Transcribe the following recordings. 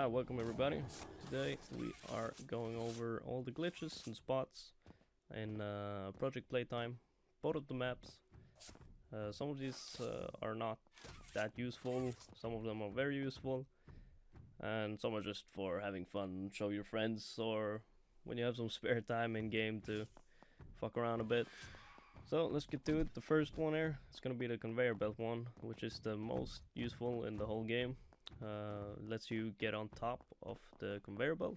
Welcome everybody. Today we are going over all the glitches and spots in Project Playtime, both of the maps. Some of these are not that useful, some of them are very useful, and some are just for having fun, show your friends, or when you have some spare time in game to fuck around a bit. So let's get to it. The first one here is gonna be the conveyor belt one, which is the most useful in the whole game. Lets you get on top of the conveyor belt,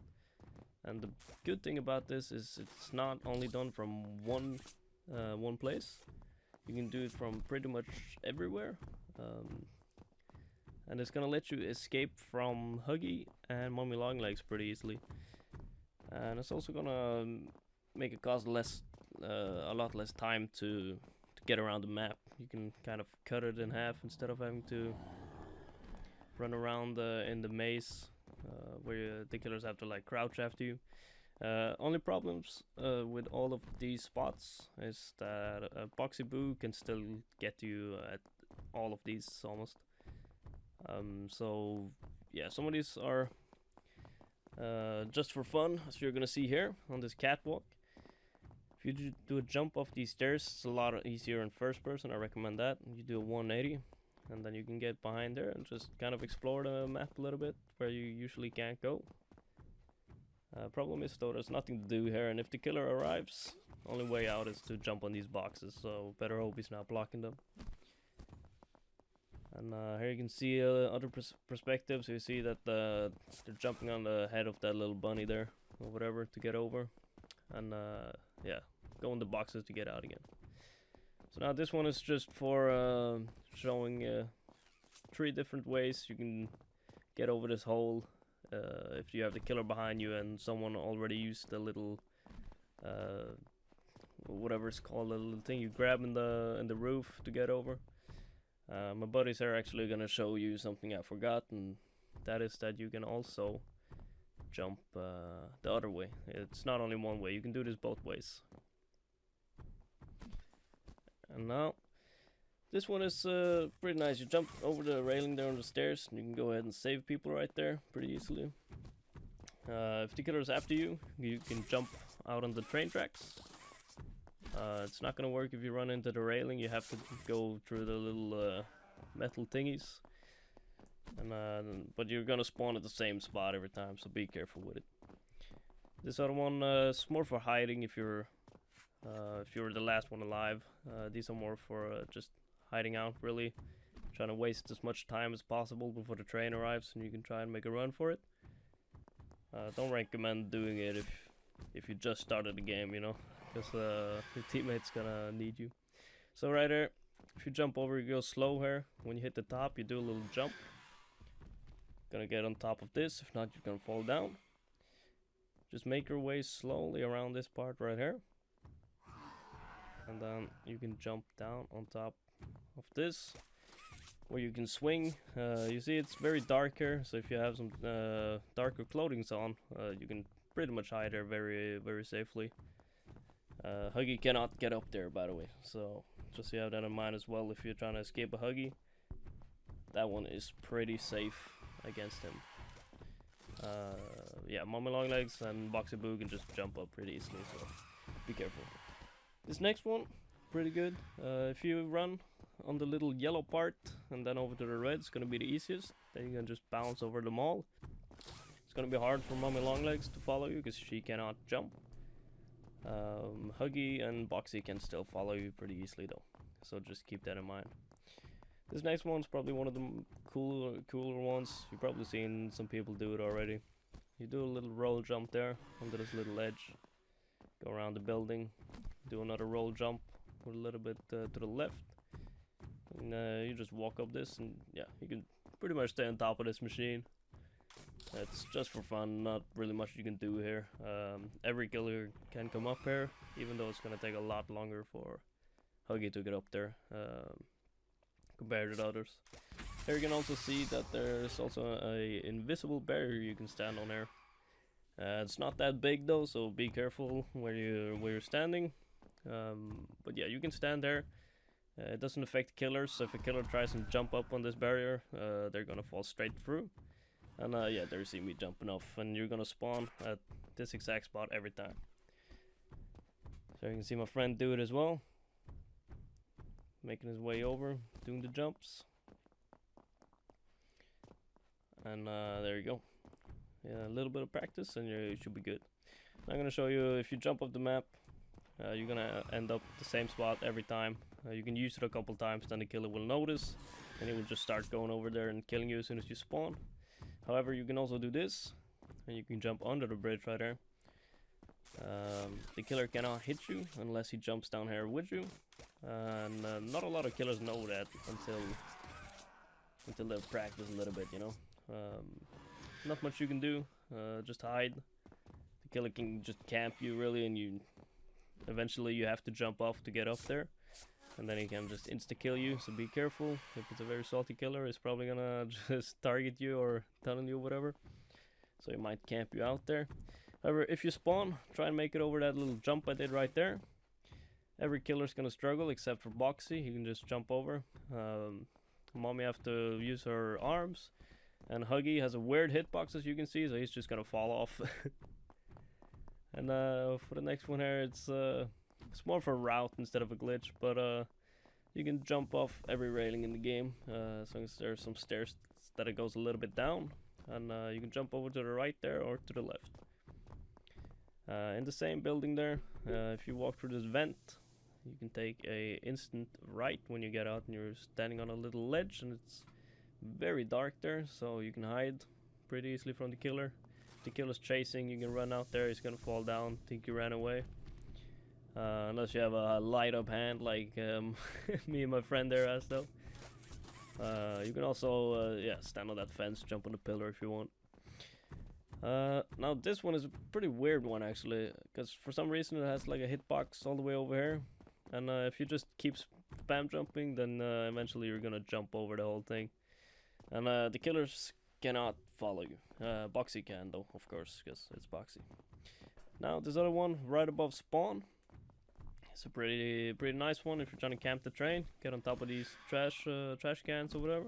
and the good thing about this is it's not only done from one place. You can do it from pretty much everywhere, and it's gonna let you escape from Huggy and Mommy Longlegs pretty easily. And it's also gonna make it cost a lot less time to get around the map. You can kind of cut it in half instead of having to run around in the maze where the killers have to like crouch after you. Only problems with all of these spots is that Boxy Boo can still get you at all of these almost. So yeah, some of these are just for fun, as you're gonna see here on this catwalk. If you do a jump off these stairs, it's a lot easier in first person. I recommend that. You do a 180. And then you can get behind there and just kind of explore the map a little bit where you usually can't go. Problem is though, there's nothing to do here, and if the killer arrives, only way out is to jump on these boxes, so better hope he's not blocking them. And here you can see other perspectives. You see that they're jumping on the head of that little bunny there, or whatever, to get over. And yeah, go in the boxes to get out again. So now this one is just for showing 3 different ways you can get over this hole if you have the killer behind you and someone already used the little whatever it's called, the little thing you grab in the roof to get over. My buddies are actually gonna show you something I forgot, and that is that you can also jump the other way. It's not only one way, you can do this both ways. And now, this one is pretty nice. You jump over the railing there on the stairs, and you can go ahead and save people right there pretty easily. If the killer's after you, you can jump out on the train tracks. It's not gonna work if you run into the railing. You have to go through the little metal thingies. And but you're gonna spawn at the same spot every time, so be careful with it. This other one is more for hiding if you're the last one alive. These are more for just hiding out, really. Trying to waste as much time as possible before the train arrives and you can try and make a run for it. Don't recommend doing it if you just started the game, you know, because your teammate's gonna need you. So right here, if you jump over, you go slow here. When you hit the top, you do a little jump. Gonna get on top of this, if not you're gonna fall down. Just make your way slowly around this part right here. And then you can jump down on top of this, where you can swing. You see it's very dark here, so if you have some darker clothing on, you can pretty much hide there very, very safely. Huggy cannot get up there, by the way, so just so you have that in mind as well. If you're trying to escape a Huggy, that one is pretty safe against him. Yeah, Mommy Longlegs and Boxy Boo can just jump up pretty easily, so be careful. This next one, pretty good. If you run on the little yellow part and then over to the red, it's gonna be the easiest. Then you can just bounce over them all. It's gonna be hard for Mommy Longlegs to follow you because she cannot jump. Huggy and Boxy can still follow you pretty easily though, so just keep that in mind. This next one's probably one of the cooler ones. You've probably seen some people do it already. You do a little roll jump there onto this little edge, go around the building, do another roll jump with a little bit to the left, and you just walk up this, and yeah, you can pretty much stay on top of this machine. It's just for fun, not really much you can do here. Every killer can come up here, even though it's gonna take a lot longer for Huggy to get up there compared to others. Here you can also see that there's also a invisible barrier you can stand on here. It's not that big though, so be careful where you're standing. But yeah, you can stand there. It doesn't affect killers, so if a killer tries to jump up on this barrier, they're gonna fall straight through. And yeah, there you see me jumping off, and you're gonna spawn at this exact spot every time. So you can see my friend do it as well, making his way over, doing the jumps. And there you go. Yeah, a little bit of practice and you should be good. Now I'm gonna show you, if you jump off the map, you're gonna end up the same spot every time. You can use it a couple times, then the killer will notice, and he will just start going over there and killing you as soon as you spawn. However, you can also do this, and you can jump under the bridge right there. The killer cannot hit you unless he jumps down here with you, and not a lot of killers know that until they've practiced a little bit, you know. Not much you can do, just hide. The killer can just camp you really, and eventually you have to jump off to get up there, and then he can just insta-kill you, so be careful. If it's a very salty killer, he's probably gonna just target you or tunnel you or whatever, so he might camp you out there. However, if you spawn, try and make it over that little jump I did right there. Every killer's gonna struggle except for Boxy, he can just jump over. Mommy have to use her arms, and Huggy has a weird hitbox as you can see, so he's just gonna fall off. And for the next one here, it's more of a route instead of a glitch, but you can jump off every railing in the game, as long as there's some stairs that it goes a little bit down, and you can jump over to the right there or to the left. In the same building there, if you walk through this vent, you can take a instant right when you get out, and you're standing on a little ledge, and it's very dark there, so you can hide pretty easily from the killer. If the killer's chasing, you can run out there, he's gonna fall down, think you ran away. Unless you have a light up hand like me and my friend there has though. You can also yeah, stand on that fence, jump on the pillar if you want. Now this one is a pretty weird one actually, because for some reason it has like a hitbox all the way over here, and if you just keep spam jumping, then eventually you're gonna jump over the whole thing, and the killers cannot follow you. Boxy can though, of course, because it's Boxy. Now this other one right above spawn, it's a pretty nice one if you're trying to camp the train. Get on top of these trash cans or whatever.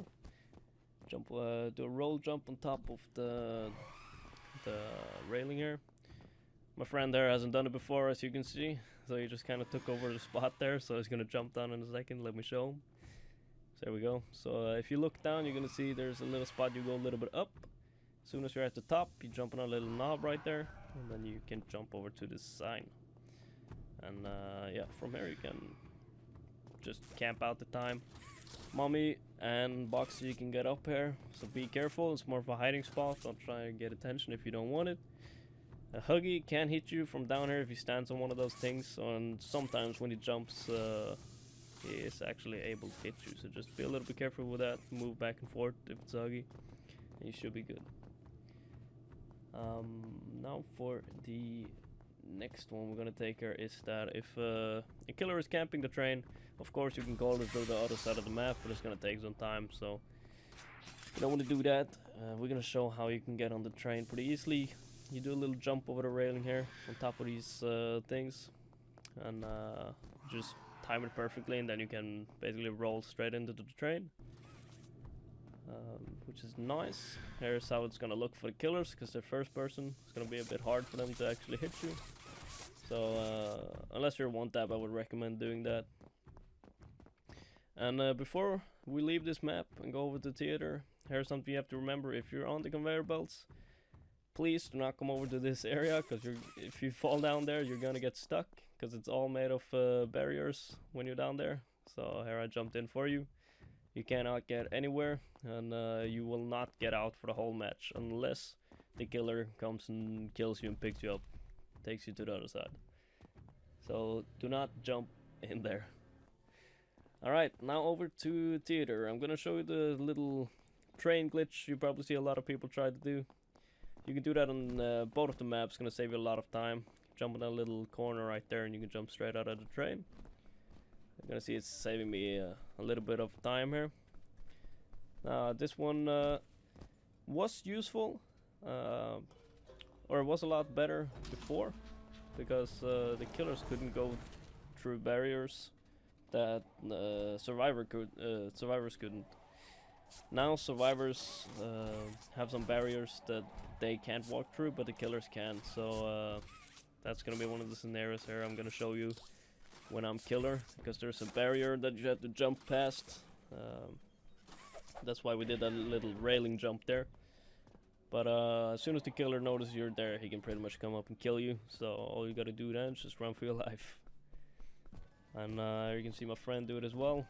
Jump, do a roll jump on top of the railing here. My friend there hasn't done it before, as you can see, so he just kind of took over the spot there, so he's gonna jump down in a second. Let me show him. So there we go. So if you look down, you're gonna see there's a little spot, you go a little bit up. As soon as you're at the top, you jump on a little knob right there, and then you can jump over to this sign. And yeah, from here you can just camp out the time. Mommy and Boxy can get up here, so be careful. It's more of a hiding spot. Don't try and get attention if you don't want it. Huggy can hit you from down here if he stands on one of those things, and sometimes when he jumps, he is actually able to hit you. So just be a little bit careful with that. Move back and forth if it's Huggy, and you should be good. Now for the next one we're gonna take here is that if a killer is camping the train, of course you can call it to the other side of the map, but it's gonna take some time, so you don't want to do that. We're gonna show how you can get on the train pretty easily. You do a little jump over the railing here on top of these things, and just time it perfectly, and then you can basically roll straight into the train, which is nice. Here's how it's gonna look for the killers, because they're first person. It's gonna be a bit hard for them to actually hit you. So unless you're one tap, I would recommend doing that. And before we leave this map and go over to theater, here's something you have to remember. If you're on the conveyor belts, please do not come over to this area, because if you fall down there, you're gonna get stuck, because it's all made of barriers when you're down there. So here I jumped in for you. You cannot get anywhere, and you will not get out for the whole match unless the killer comes and kills you and picks you up, takes you to the other side. So do not jump in there. Alright, now over to theater. I'm gonna show you the little train glitch you probably see a lot of people try to do. You can do that on both of the maps. Gonna save you a lot of time. Jump in that little corner right there, and you can jump straight out of the train. You're gonna see it's saving me a little bit of time here. This one was useful, or was a lot better before, because the killers couldn't go through barriers that survivors couldn't. Now survivors have some barriers that they can't walk through, but the killers can. So that's gonna be one of the scenarios here I'm gonna show you when I'm killer, because there's a barrier that you have to jump past. That's why we did that little railing jump there. But as soon as the killer notices you're there, he can pretty much come up and kill you. So all you gotta do then is just run for your life. And you can see my friend do it as well.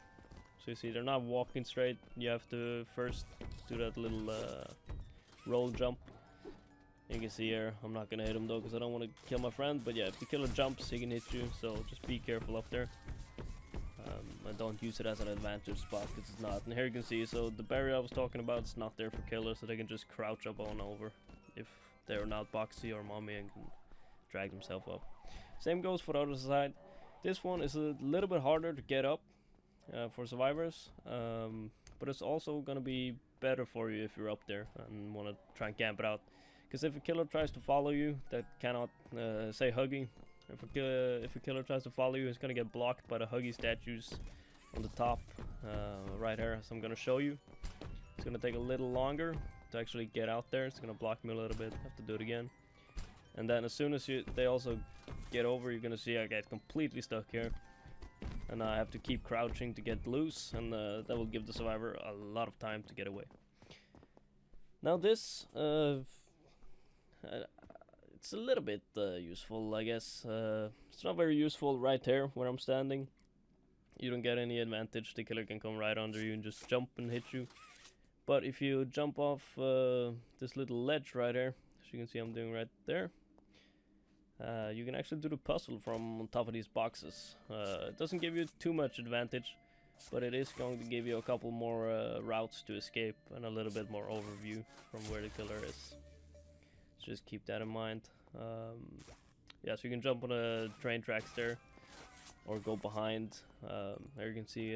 So you see they're not walking straight. You have to first do that little roll jump. You can see here, I'm not gonna hit him though because I don't want to kill my friend. But yeah, if the killer jumps, he can hit you. So just be careful up there. And don't use it as an advantage spot because it's not. And here you can see, so the barrier I was talking about is not there for killers, so they can just crouch up on over if they're not boxy or mommy and can drag themselves up. Same goes for the other side. This one is a little bit harder to get up for survivors, but it's also gonna be better for you if you're up there and want to try and camp it out. Because if a killer tries to follow you, that cannot say Huggy. If a killer tries to follow you, it's gonna get blocked by the Huggy statues on the top right here, as I'm gonna show you. It's gonna take a little longer to actually get out there. It's gonna block me a little bit. Have to do it again. And then as soon as they also get over, you're gonna see I get completely stuck here, and I have to keep crouching to get loose, and that will give the survivor a lot of time to get away. Now this it's a little bit useful, I guess. It's not very useful right here where I'm standing. You don't get any advantage. The killer can come right under you and just jump and hit you. But if you jump off this little ledge right here, as you can see I'm doing right there, you can actually do the puzzle from on top of these boxes. It doesn't give you too much advantage, but it is going to give you a couple more routes to escape and a little bit more overview from where the killer is. Just keep that in mind. Yeah, so you can jump on the train tracks there, or go behind. There you can see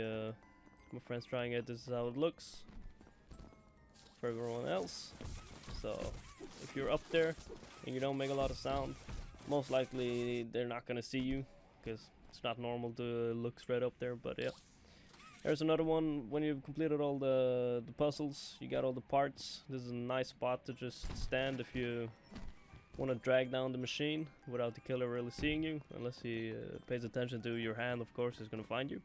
my friend's trying it. This is how it looks for everyone else. So if you're up there and you don't make a lot of sound, most likely they're not gonna see you, because it's not normal to look straight up there. But yeah, there's another one. When you've completed all the puzzles, you got all the parts, this is a nice spot to just stand if you want to drag down the machine without the killer really seeing you, unless he pays attention to your hand. Of course he's gonna find you,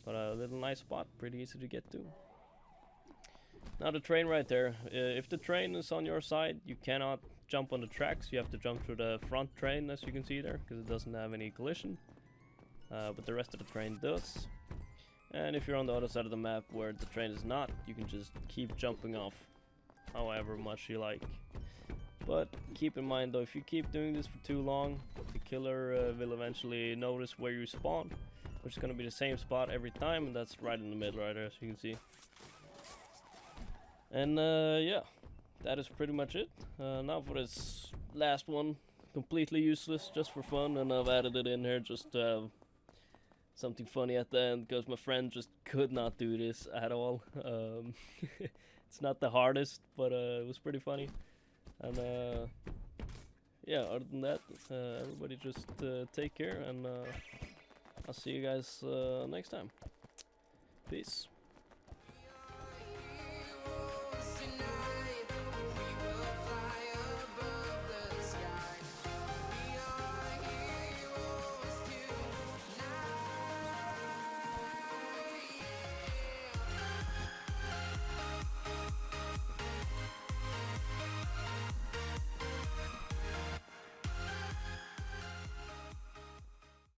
but a little nice spot, pretty easy to get to. Now the train right there, if the train is on your side, you cannot jump on the tracks. You have to jump through the front train, as you can see there, because it doesn't have any collision, but the rest of the train does. And if you're on the other side of the map where the train is not, you can just keep jumping off however much you like. But keep in mind though, if you keep doing this for too long, the killer will eventually notice where you spawn, which is going to be the same spot every time, and that's right in the middle right there, as you can see. And yeah, that is pretty much it. Now for this last one, completely useless, just for fun, and I've added it in here just to have something funny at the end, because my friend just could not do this at all. It's not the hardest, but it was pretty funny. And yeah, other than that, everybody just take care, and I'll see you guys next time. Peace.